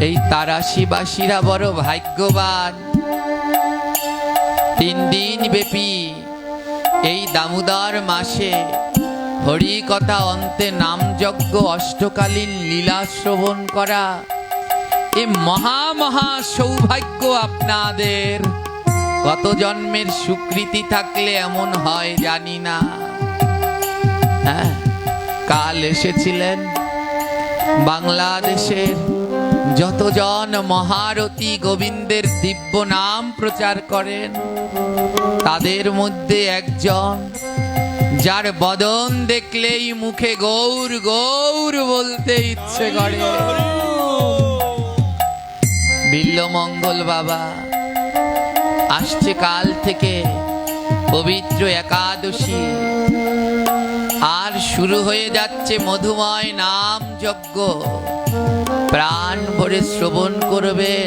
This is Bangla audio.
এই তারাশিবাসীরা বড় ভাগ্যবান। 3 দিন ব্যাপী এই দামোদর মাসে হরি কথা অন্তে নামযজ্ঞ অষ্টকালীন লীলা শ্রবণ করা এ মহা মহা সৌভাগ্য আপনাদের। কত জন্মের সুকৃতি থাকলে এমন হয় জানি না। কাল এসেছিলেন বাংলাদেশের যতজন মহারথী গোবিন্দের দিব্য নাম প্রচার করেন তাদের মধ্যে একজন যার বদন দেখলেই মুখে গৌর গৌর বলতে ইচ্ছে করে, বিল্লমঙ্গল বাবা আসছে কাল থেকে পবিত্র একাদশী, আর শুরু হয়ে যাচ্ছে মধুময় নাম যজ্ঞ। প্রাণ ভরে শ্রবণ করবে।